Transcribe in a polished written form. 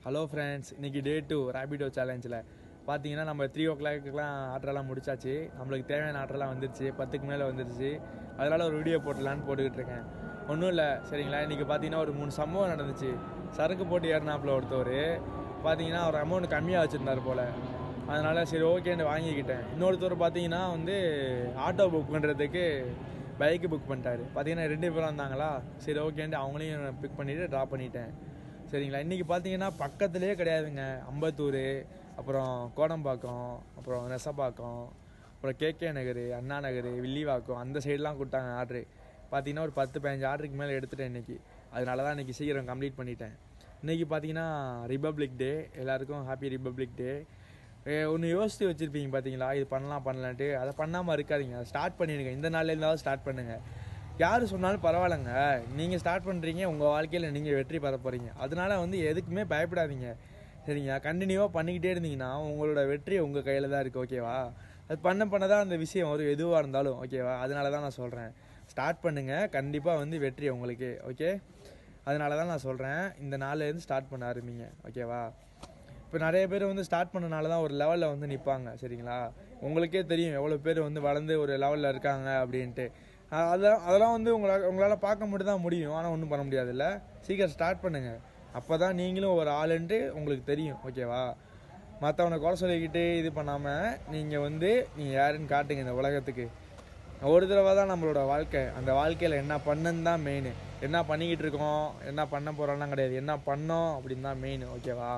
Hello friends, இன்றைக்கி டே 2 ரேபிடோ சேலஞ்சில் பார்த்தீங்கன்னா நம்ம 3 o'clock ஆர்டரெல்லாம் முடிச்சாச்சு. நம்மளுக்கு தேவையான ஆர்டரெல்லாம் வந்துருச்சு, 10க்கு மேலே வந்துருச்சு. அதனால் ஒரு வீடியோ போட்டலான்னு போட்டுக்கிட்டு இருக்கேன். ஒன்றும் இல்லை சரிங்களா. இன்றைக்கி பார்த்தீங்கன்னா ஒரு 3 சம்பவம் நடந்துச்சு. சரக்கு போட்டு ஏறினாப்பில் ஒருத்தவர் பார்த்தீங்கன்னா அவர் அமௌண்ட் கம்மியாக வச்சுருந்தார் போல். அதனால் சரி ஓகேன்னு வாங்கிக்கிட்டேன். இன்னொருத்தர் பார்த்தீங்கன்னா ஆட்டோ புக் பண்ணுறதுக்கு பைக்கு புக் பண்ணிட்டாரு. பார்த்தீங்கன்னா 2 பேரும் வந்தாங்களா, சரி ஓகேன்ட்டு அவங்களையும் பிக் பண்ணிவிட்டு ட்ராப் பண்ணிட்டேன் சரிங்களா. இன்றைக்கி பார்த்தீங்கன்னா பக்கத்துலேயே கிடையாதுங்க. அம்பத்தூர், அப்புறம் கோடம்பாக்கம், அப்புறம் நெசப்பாக்கம், அப்புறம் கேகே நகர், அண்ணா நகர், வில்லிவாக்கம் அந்த சைடெலாம் கொடுத்தாங்க ஆர்டரு. பார்த்தீங்கன்னா ஒரு 10-15 ஆர்டருக்கு மேலே எடுத்துட்டேன் இன்றைக்கி. அதனால தான் இன்றைக்கி சீக்கிரம் கம்ப்ளீட் பண்ணிட்டேன். இன்றைக்கி பார்த்தீங்கன்னா ரிபப்ளிக் டே. எல்லாேருக்கும் ஹாப்பி ரிபப்ளிக் டே. ஒன்று யோசித்து வச்சுருப்பீங்க பார்த்தீங்களா, இது பண்ணலான்ட்டு. அதை பண்ணாமல் இருக்காதிங்க, அதை ஸ்டார்ட் பண்ணிடுங்க. இந்த நாள்லேருந்தாவது ஸ்டார்ட் பண்ணுங்கள். யார் சொன்னாலும் பரவாயில்லைங்க, நீங்கள் ஸ்டார்ட் பண்ணுறீங்க, உங்கள் வாழ்க்கையில் நீங்கள் வெற்றி பெற போகிறீங்க. அதனால் எதுக்குமே பயப்படாதீங்க சரிங்க. கண்டினியூவாக பண்ணிக்கிட்டே இருந்தீங்கன்னா உங்களோட வெற்றி உங்கள் கையில் தான் இருக்குது, ஓகேவா. அது பண்ண தான் அந்த விஷயம் வரும், எதுவாக இருந்தாலும், ஓகேவா. அதனால தான் நான் சொல்கிறேன், ஸ்டார்ட் பண்ணுங்கள், கண்டிப்பாக வெற்றி உங்களுக்கு, ஓகே. அதனால தான் நான் சொல்கிறேன், இந்த நாள்லேருந்து ஸ்டார்ட் பண்ண ஆரம்பிங்க, ஓகேவா. இப்போ நிறைய பேர் ஸ்டார்ட் பண்ணனால தான் ஒரு லெவலில் நிற்பாங்க சரிங்களா. உங்களுக்கே தெரியும் எவ்வளோ பேர் வளர்ந்து ஒரு லெவலில் இருக்காங்க அப்படின்ட்டு. அதெல்லாம் உங்களால் பார்க்க மட்டும் தான் முடியும், ஆனால் ஒன்றும் பண்ண முடியாதுல்ல. சீக்கிரம் ஸ்டார்ட் பண்ணுங்கள், அப்போ தான் நீங்களும் ஒரு ஆளுன்ட்டு உங்களுக்கு தெரியும், ஓகேவா. மற்றவனை குறை சொல்லிக்கிட்டு இது பண்ணாமல் நீங்கள் நீங்கள் யாருன்னு காட்டுங்க இந்த உலகத்துக்கு. ஒரு தடவை தான் நம்மளோட வாழ்க்கை. அந்த வாழ்க்கையில் என்ன பண்ணுன்னு தான் மெயின். என்ன பண்ணிக்கிட்டு இருக்கோம், என்ன பண்ண போகிறோம்லாம் கிடையாது, என்ன பண்ணோம் அப்படின்னு தான் மெயின், ஓகேவா.